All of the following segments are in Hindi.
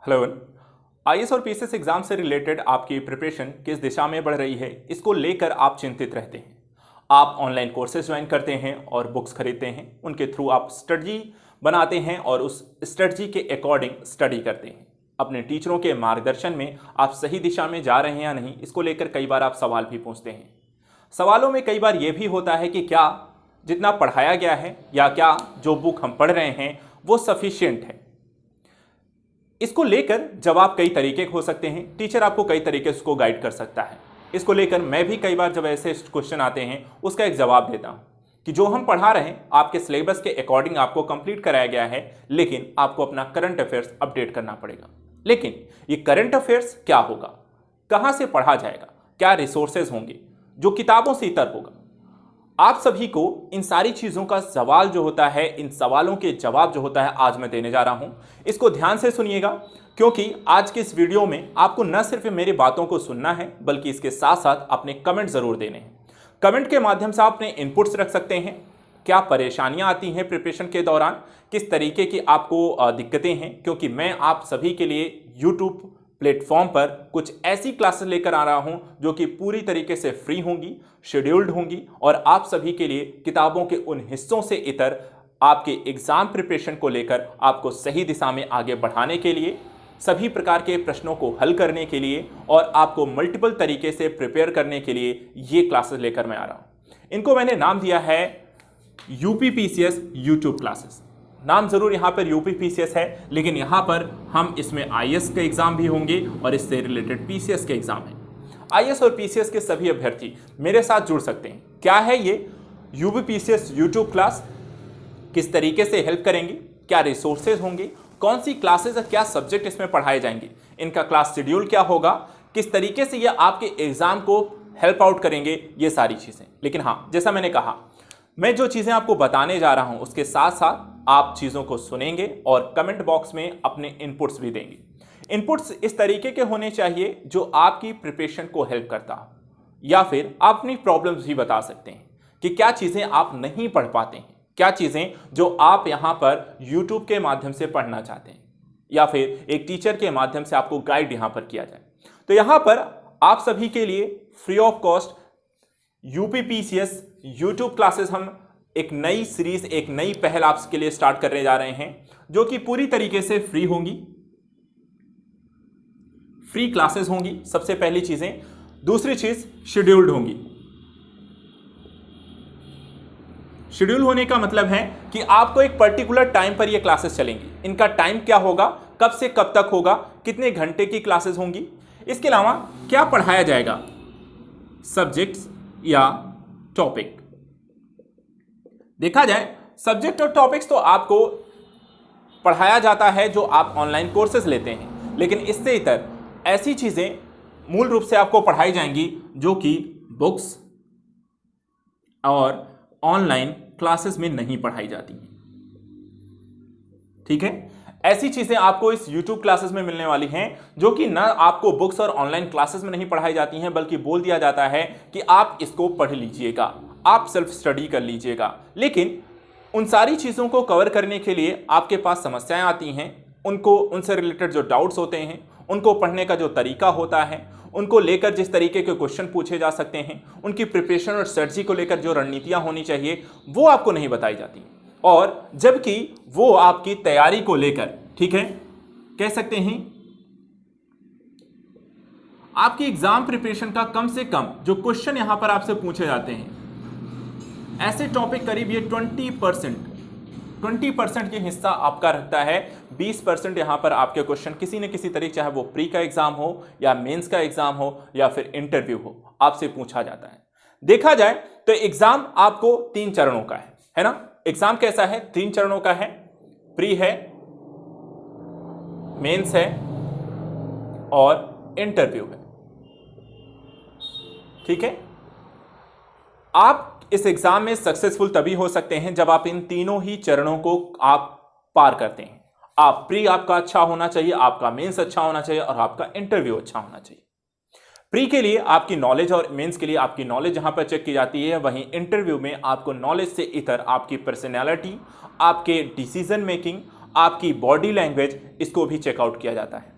Hello everyone. आईएएस और पीसीएस एग्जाम से रिलेटेड आपकी प्रिपरेशन किस दिशा में बढ़ रही है, इसको लेकर आप चिंतित रहते हैं। आप ऑनलाइन कोर्सेज ज्वाइन करते हैं और बुक्स खरीदते हैं, उनके थ्रू आप स्ट्रेटजी बनाते हैं और उस स्ट्रेटजी के अकॉर्डिंग स्टडी करते हैं। अपने टीचरों के मार्गदर्शन में आप सही दिशा में जा रहे हैं या नहीं, इसको लेकर कई बार आप सवाल भी पूछते हैं। सवालों में कई बार यह भी होता है कि क्या जितना पढ़ाया गया है या क्या जो बुक हम पढ़ रहे हैं वो सफिशिएंट है। इसको लेकर जवाब कई तरीके के हो सकते हैं, टीचर आपको कई तरीके से उसको गाइड कर सकता है। इसको लेकर मैं भी कई बार जब ऐसे क्वेश्चन आते हैं उसका एक जवाब देता हूं कि जो हम पढ़ा रहे हैं आपके सिलेबस के अकॉर्डिंग आपको कंप्लीट कराया गया है, लेकिन आपको अपना करंट अफेयर्स अपडेट करना पड़ेगा। लेकिन ये करंट अफेयर्स क्या होगा, कहां से पढ़ा जाएगा, क्या रिसोर्सेज होंगे, जो किताबों से इतर होगा। आप सभी को इन सारी चीजों का सवाल जो होता है, इन सवालों के जवाब जो होता है, आज मैं देने जा रहा हूं। इसको ध्यान से सुनिएगा, क्योंकि आज के इस वीडियो में आपको न सिर्फ मेरी बातों को सुनना है, बल्कि इसके साथ साथ अपने कमेंट जरूर देने हैं। कमेंट के माध्यम से आप अपने इनपुट्स रख सकते हैं। क्या परेशानियां आती हैं प्रिपरेशन के दौरान, किस तरीके की आपको दिक्कतें हैं, क्योंकि मैं आप सभी के लिए यूट्यूब प्लेटफॉर्म पर कुछ ऐसी क्लासेस लेकर आ रहा हूं जो कि पूरी तरीके से फ्री होंगी, शेड्यूल्ड होंगी और आप सभी के लिए किताबों के उन हिस्सों से इतर आपके एग्जाम प्रिपरेशन को लेकर आपको सही दिशा में आगे बढ़ाने के लिए, सभी प्रकार के प्रश्नों को हल करने के लिए और आपको मल्टीपल तरीके से प्रिपेयर करने के लिए ये क्लासेस लेकर मैं आ रहा हूं। इनको मैंने नाम दिया है यूपीपीसीएस यूट्यूब क्लासेस। नाम जरूर यहां पर यूपीपीसीएस है, लेकिन यहां पर हम इसमें आईएएस के एग्जाम भी होंगे और इससे रिलेटेड पीसीएस के एग्जाम हैं। आईएएस और पीसीएस के सभी अभ्यर्थी मेरे साथ जुड़ सकते हैं। क्या है ये यूपीपीसीएस यूट्यूब क्लास, किस तरीके से हेल्प करेंगे, क्या रिसोर्सेज होंगे, कौन सी क्लासेस, क्या सब्जेक्ट इसमें पढ़ाए जाएंगे, इनका क्लास शेड्यूल क्या होगा, किस तरीके से ये आपके एग्जाम को हेल्प आउट करेंगे, ये सारी चीजें। लेकिन हाँ, जैसा मैंने कहा, मैं जो चीजें आपको बताने जा रहा हूं उसके साथ साथ आप चीजों को सुनेंगे और कमेंट बॉक्स में अपने इनपुट्स भी देंगे। इनपुट्स इस तरीके के होने चाहिए जो आपकी प्रिपरेशन को हेल्प करता हो, या फिर आप अपनी प्रॉब्लम्स भी बता सकते हैं कि क्या चीजें आप नहीं पढ़ पाते हैं, क्या चीजें जो आप यहां पर YouTube के माध्यम से पढ़ना चाहते हैं, या फिर एक टीचर के माध्यम से आपको गाइड यहां पर किया जाए। तो यहां पर आप सभी के लिए free of cost UPPCS YouTube classes हम एक नई सीरीज, एक नई पहल आपके लिए स्टार्ट करने जा रहे हैं, जो कि पूरी तरीके से फ्री होंगी। फ्री क्लासेस होंगी, सबसे पहली चीजें। दूसरी चीज, शेड्यूल्ड होंगी। शेड्यूल होने का मतलब है कि आपको एक पर्टिकुलर टाइम पर ये क्लासेस चलेंगी। इनका टाइम क्या होगा, कब से कब तक होगा, कितने घंटे की क्लासेस होंगी, इसके अलावा क्या पढ़ाया जाएगा, सब्जेक्ट्स या टॉपिक। देखा जाए सब्जेक्ट और टॉपिक्स तो आपको पढ़ाया जाता है जो आप ऑनलाइन कोर्सेज लेते हैं, लेकिन इससे इतर ऐसी चीजें मूल रूप से आपको पढ़ाई जाएंगी जो कि बुक्स और ऑनलाइन क्लासेस में नहीं पढ़ाई जाती हैं। ठीक है, ऐसी चीजें आपको इस YouTube क्लासेस में मिलने वाली हैं जो कि ना आपको बुक्स और ऑनलाइन क्लासेस में नहीं पढ़ाई जाती हैं, बल्कि बोल दिया जाता है कि आप इसको पढ़ लीजिएगा, आप सेल्फ स्टडी कर लीजिएगा। लेकिन उन सारी चीजों को कवर करने के लिए आपके पास समस्याएं आती हैं, उनको उनसे रिलेटेड जो डाउट्स होते हैं, उनको पढ़ने का जो तरीका होता है, उनको लेकर जिस तरीके के क्वेश्चन पूछे जा सकते हैं, उनकी प्रिपरेशन और स्ट्रेटजी को लेकर जो रणनीतियां होनी चाहिए वो आपको नहीं बताई जाती, और जबकि वो आपकी तैयारी को लेकर, ठीक है, कह सकते हैं आपकी एग्जाम प्रिपरेशन का कम से कम जो क्वेश्चन यहां पर आपसे पूछे जाते हैं, ऐसे टॉपिक करीब ये 20% की हिस्सा आपका रहता है। 20% यहां पर आपके क्वेश्चन किसी न किसी तरीके, चाहे वो प्री का एग्जाम हो या मेंस का एग्जाम हो या फिर इंटरव्यू हो, आपसे पूछा जाता है। देखा जाए तो एग्जाम आपको 3 चरणों का है ना। एग्जाम कैसा है, 3 चरणों का है। प्री है, मेंस है और इंटरव्यू है। ठीक है, आप इस एग्जाम में सक्सेसफुल तभी हो सकते हैं जब आप इन तीनों ही चरणों को आप पार करते हैं। आप प्री आपका अच्छा होना चाहिए, आपका मेंस अच्छा होना चाहिए और आपका इंटरव्यू अच्छा होना चाहिए। प्री के लिए आपकी नॉलेज और मेंस के लिए आपकी नॉलेज जहां पर चेक की जाती है, वहीं इंटरव्यू में आपको नॉलेज से इतर आपकी पर्सनैलिटी, आपके डिसीजन मेकिंग, आपकी बॉडी लैंग्वेज, इसको भी चेकआउट किया जाता है।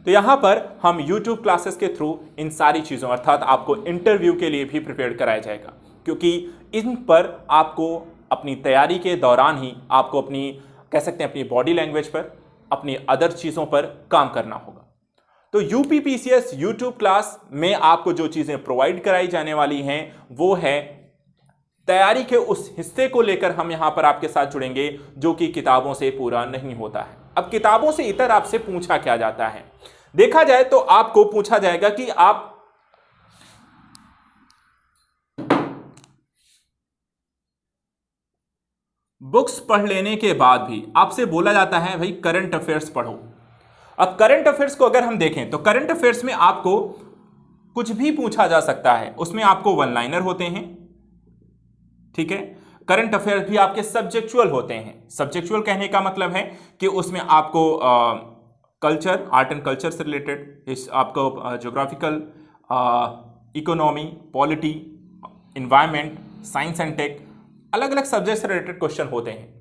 तो यहाँ पर हम YouTube क्लासेस के थ्रू इन सारी चीज़ों अर्थात आपको इंटरव्यू के लिए भी प्रिपेयर कराया जाएगा, क्योंकि इन पर आपको अपनी तैयारी के दौरान ही आपको अपनी कह सकते हैं अपनी बॉडी लैंग्वेज पर, अपनी अदर चीज़ों पर काम करना होगा। तो यूपीपीसीएस YouTube क्लास में आपको जो चीज़ें प्रोवाइड कराई जाने वाली हैं वो है तैयारी के उस हिस्से को लेकर हम यहां पर आपके साथ जुड़ेंगे जो कि किताबों से पूरा नहीं होता है। अब किताबों से इतर आपसे पूछा क्या जाता है, देखा जाए तो आपको पूछा जाएगा कि आप बुक्स पढ़ लेने के बाद भी आपसे बोला जाता है भाई करंट अफेयर्स पढ़ो। अब करंट अफेयर्स को अगर हम देखें तो करंट अफेयर्स में आपको कुछ भी पूछा जा सकता है, उसमें आपको वन लाइनर होते हैं, ठीक है। करंट अफेयर्स भी आपके सब्जेक्चुअल होते हैं। सब्जेक्चुअल कहने का मतलब है कि उसमें आपको कल्चर, आर्ट एंड कल्चर से रिलेटेड, आपको geographical, economy, polity, environment, science and tech, अलग अलग सब्जेक्ट से रिलेटेड क्वेश्चन होते हैं।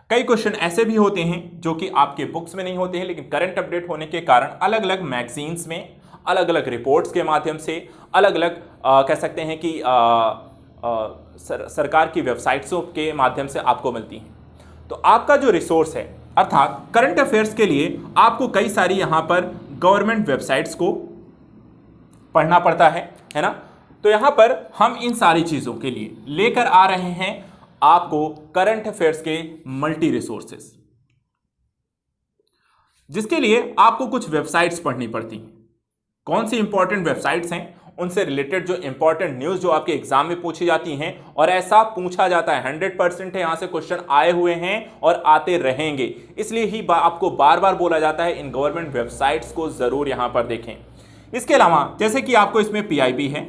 कई क्वेश्चन ऐसे भी होते हैं जो कि आपके बुक्स में नहीं होते हैं, लेकिन करंट अपडेट होने के कारण अलग अलग मैगजीन्स में, अलग अलग रिपोर्ट्स के माध्यम से, अलग अलग कह सकते हैं कि सरकार की वेबसाइट्सों के माध्यम से आपको मिलती हैं। तो आपका जो रिसोर्स है अर्थात करंट अफेयर्स के लिए आपको कई सारी यहाँ पर गवर्नमेंट वेबसाइट्स को पढ़ना पड़ता है ना। तो यहाँ पर हम इन सारी चीज़ों के लिए लेकर आ रहे हैं आपको करंट अफेयर्स के मल्टी रिसोर्सेस, जिसके लिए आपको कुछ वेबसाइट्स पढ़नी पड़ती हैं। कौन सी इंपॉर्टेंट वेबसाइट्स हैं, उनसे रिलेटेड जो इंपॉर्टेंट न्यूज़ जो आपके एग्जाम में पूछी जाती हैं, और ऐसा पूछा जाता है 100% है, यहां से क्वेश्चन आए हुए हैं और आते रहेंगे, इसलिए ही आपको बार बार बोला जाता है इन गवर्नमेंट वेबसाइट्स को जरूर यहां पर देखें। इसके अलावा जैसे कि आपको इसमें PIB है,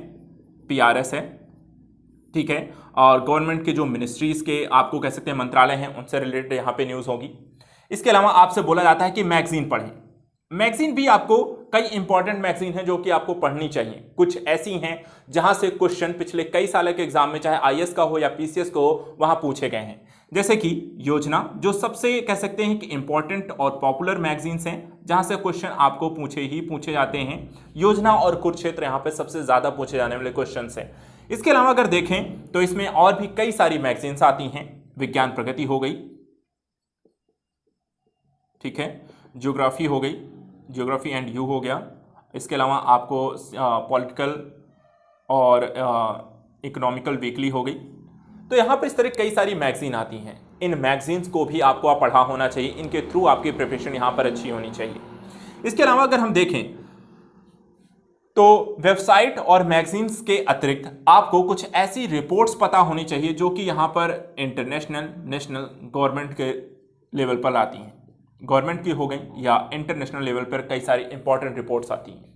PRS है, ठीक है, और गवर्नमेंट के जो मिनिस्ट्रीज के आपको कह सकते हैं मंत्रालय हैं, उनसे रिलेटेड यहाँ पे न्यूज़ होगी। इसके अलावा आपसे बोला जाता है कि मैगजीन पढ़ें। मैगजीन भी आपको कई इंपॉर्टेंट मैगजीन हैं जो कि आपको पढ़नी चाहिए। कुछ ऐसी हैं जहां से क्वेश्चन पिछले कई सालों के एग्जाम में, चाहे IAS का हो या PCS का हो, वहां पूछे गए हैं। जैसे कि योजना, जो सबसे कह सकते हैं कि इंपॉर्टेंट और पॉपुलर मैगजीन्स हैं जहां से क्वेश्चन आपको पूछे जाते हैं। योजना और कुरुक्षेत्र यहाँ पे सबसे ज़्यादा पूछे जाने वाले क्वेश्चन हैं। इसके अलावा अगर देखें तो इसमें और भी कई सारी मैगजीन्स आती हैं। विज्ञान प्रगति हो गई, ठीक है, ज्योग्राफी हो गई, ज्योग्राफी एंड यू हो गया। इसके अलावा आपको पॉलिटिकल और इकोनॉमिकल वीकली हो गई। तो यहाँ पर इस तरह कई सारी मैगजीन आती हैं। इन मैगजीन्स को भी आपको पढ़ा होना चाहिए, इनके थ्रू आपकी प्रिपरेशन यहाँ पर अच्छी होनी चाहिए। इसके अलावा अगर हम देखें तो वेबसाइट और मैगजीन्स के अतिरिक्त आपको कुछ ऐसी रिपोर्ट्स पता होनी चाहिए जो कि यहाँ पर इंटरनेशनल, नेशनल, गवर्नमेंट के लेवल पर आती हैं। गवर्नमेंट की हो गई या इंटरनेशनल लेवल पर कई सारी इंपॉर्टेंट रिपोर्ट्स आती हैं।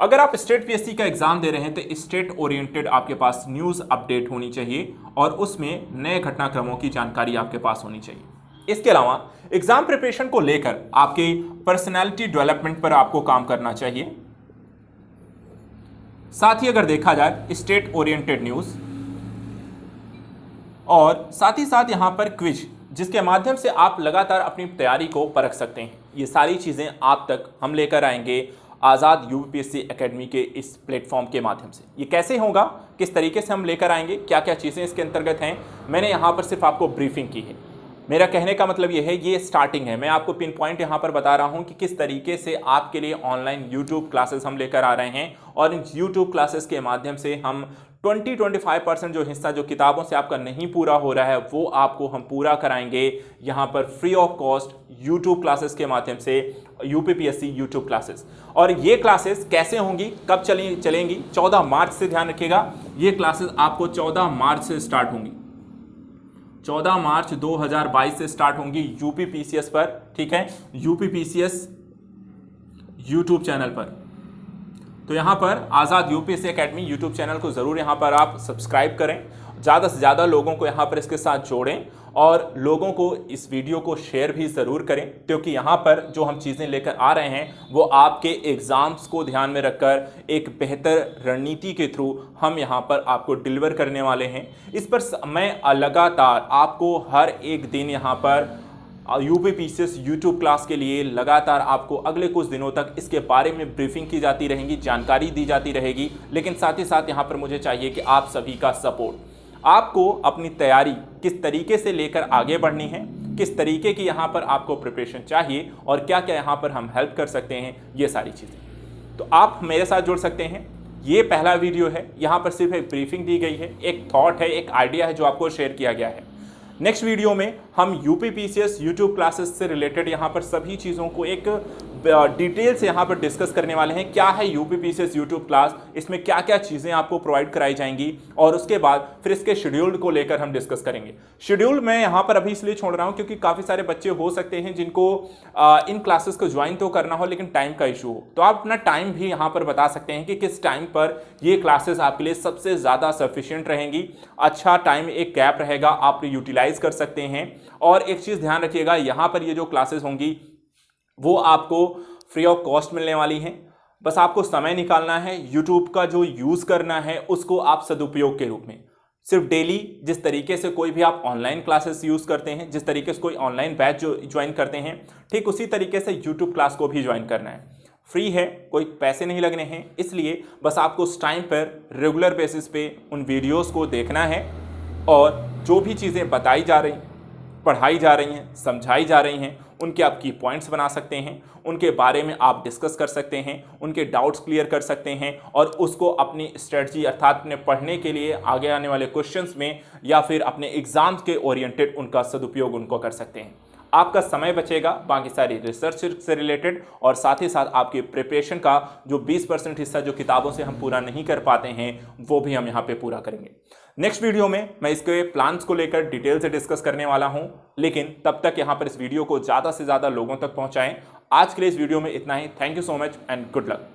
अगर आप स्टेट PSC का एग्जाम दे रहे हैं तो स्टेट ओरिएंटेड आपके पास न्यूज़ अपडेट होनी चाहिए और उसमें नए घटनाक्रमों की जानकारी आपके पास होनी चाहिए। इसके अलावा एग्जाम प्रिपरेशन को लेकर आपके पर्सनैलिटी डेवलपमेंट पर आपको काम करना चाहिए। साथ ही अगर देखा जाए स्टेट ओरिएंटेड न्यूज़ और साथ ही साथ यहाँ पर क्विज, जिसके माध्यम से आप लगातार अपनी तैयारी को परख सकते हैं। ये सारी चीज़ें आप तक हम लेकर आएंगे आज़ाद UPSC एकेडमी के इस प्लेटफॉर्म के माध्यम से। ये कैसे होगा, किस तरीके से हम लेकर आएंगे, क्या क्या चीज़ें इसके अंतर्गत हैं, मैंने यहाँ पर सिर्फ आपको ब्रीफिंग की है। मेरा कहने का मतलब ये है, ये स्टार्टिंग है। मैं आपको पिन पॉइंट यहाँ पर बता रहा हूँ कि किस तरीके से आपके लिए ऑनलाइन YouTube क्लासेस हम लेकर आ रहे हैं और इन YouTube क्लासेस के माध्यम से हम 20-25% जो हिस्सा जो किताबों से आपका नहीं पूरा हो रहा है वो आपको हम पूरा कराएंगे यहाँ पर free of cost YouTube classes के माध्यम से, UPPSC YouTube क्लासेस। और ये क्लासेस कैसे होंगी, कब चलेंगी? 14 मार्च से, ध्यान रखिएगा, ये क्लासेस आपको 14 मार्च से स्टार्ट होंगी। 14 मार्च 2022 से स्टार्ट होंगी UPPCS पर, ठीक है, UPPCS YouTube चैनल पर। तो यहाँ पर आज़ाद UPSC एकेडमी YouTube चैनल को ज़रूर यहाँ पर आप सब्सक्राइब करें, ज़्यादा से ज़्यादा लोगों को यहाँ पर इसके साथ जोड़ें और लोगों को इस वीडियो को शेयर भी ज़रूर करें, क्योंकि यहाँ पर जो हम चीज़ें लेकर आ रहे हैं वो आपके एग्ज़ाम्स को ध्यान में रखकर एक बेहतर रणनीति के थ्रू हम यहाँ पर आपको डिलीवर करने वाले हैं। इस पर मैं लगातार आपको हर एक दिन यहाँ पर यूपीपीसीएस यूट्यूब क्लास के लिए लगातार आपको अगले कुछ दिनों तक इसके बारे में ब्रीफिंग की जाती रहेगी, जानकारी दी जाती रहेगी। लेकिन साथ ही साथ यहाँ पर मुझे चाहिए कि आप सभी का सपोर्ट। आपको अपनी तैयारी किस तरीके से लेकर आगे बढ़नी है, किस तरीके की यहाँ पर आपको प्रिपरेशन चाहिए और क्या क्या यहाँ पर हम हेल्प कर सकते हैं, ये सारी चीज़ें तो आप मेरे साथ जुड़ सकते हैं। ये पहला वीडियो है, यहाँ पर सिर्फ एक ब्रीफिंग दी गई है, एक थॉट है, एक आइडिया है जो आपको शेयर किया गया है। नेक्स्ट वीडियो में हम यूपीपीसीएस यूट्यूब क्लासेस से रिलेटेड यहाँ पर सभी चीज़ों को एक डिटेल से यहाँ पर डिस्कस करने वाले हैं। क्या है यूपीपीसीएस यूट्यूब क्लास, इसमें क्या क्या चीज़ें आपको प्रोवाइड कराई जाएंगी और उसके बाद फिर इसके शेड्यूल को लेकर हम डिस्कस करेंगे। शेड्यूल मैं यहाँ पर अभी इसलिए छोड़ रहा हूँ क्योंकि काफ़ी सारे बच्चे हो सकते हैं जिनको इन क्लासेस को ज्वाइन तो करना हो लेकिन टाइम का इशू हो, तो आप अपना टाइम भी यहाँ पर बता सकते हैं कि किस टाइम पर ये क्लासेस आपके लिए सबसे ज़्यादा सफिशिएंट रहेंगी। अच्छा टाइम एक गैप रहेगा, आप यूटिलाइज कर सकते हैं। और एक चीज़ ध्यान रखिएगा, यहाँ पर ये जो क्लासेस होंगी वो आपको फ्री ऑफ कॉस्ट मिलने वाली हैं। बस आपको समय निकालना है, यूट्यूब का जो यूज़ करना है उसको आप सदुपयोग के रूप में सिर्फ डेली जिस तरीके से कोई भी आप ऑनलाइन क्लासेस यूज़ करते हैं, जिस तरीके से कोई ऑनलाइन बैच जो ज्वाइन करते हैं, ठीक उसी तरीके से यूट्यूब क्लास को भी ज्वाइन करना है। फ्री है, कोई पैसे नहीं लगने हैं, इसलिए बस आपको उस टाइम पर रेगुलर बेसिस पे उन वीडियोस को देखना है और जो भी चीज़ें बताई जा रही, पढ़ाई जा रही हैं, समझाई जा रही हैं, उनके आप की पॉइंट्स बना सकते हैं, उनके बारे में आप डिस्कस कर सकते हैं, उनके डाउट्स क्लियर कर सकते हैं और उसको अपनी स्ट्रेटजी अर्थात अपने पढ़ने के लिए आगे आने वाले क्वेश्चंस में या फिर अपने एग्जाम्स के ओरिएंटेड उनका सदुपयोग उनको कर सकते हैं। आपका समय बचेगा बाकी सारी रिसर्च से रिलेटेड और साथ ही साथ आपके प्रिपरेशन का जो 20% हिस्सा जो किताबों से हम पूरा नहीं कर पाते हैं वो भी हम यहाँ पे पूरा करेंगे। नेक्स्ट वीडियो में मैं इसके प्लान्स को लेकर डिटेल से डिस्कस करने वाला हूँ, लेकिन तब तक यहाँ पर इस वीडियो को ज़्यादा से ज़्यादा लोगों तक पहुँचाएं। आज के लिए इस वीडियो में इतना ही। Thank you so much and good luck.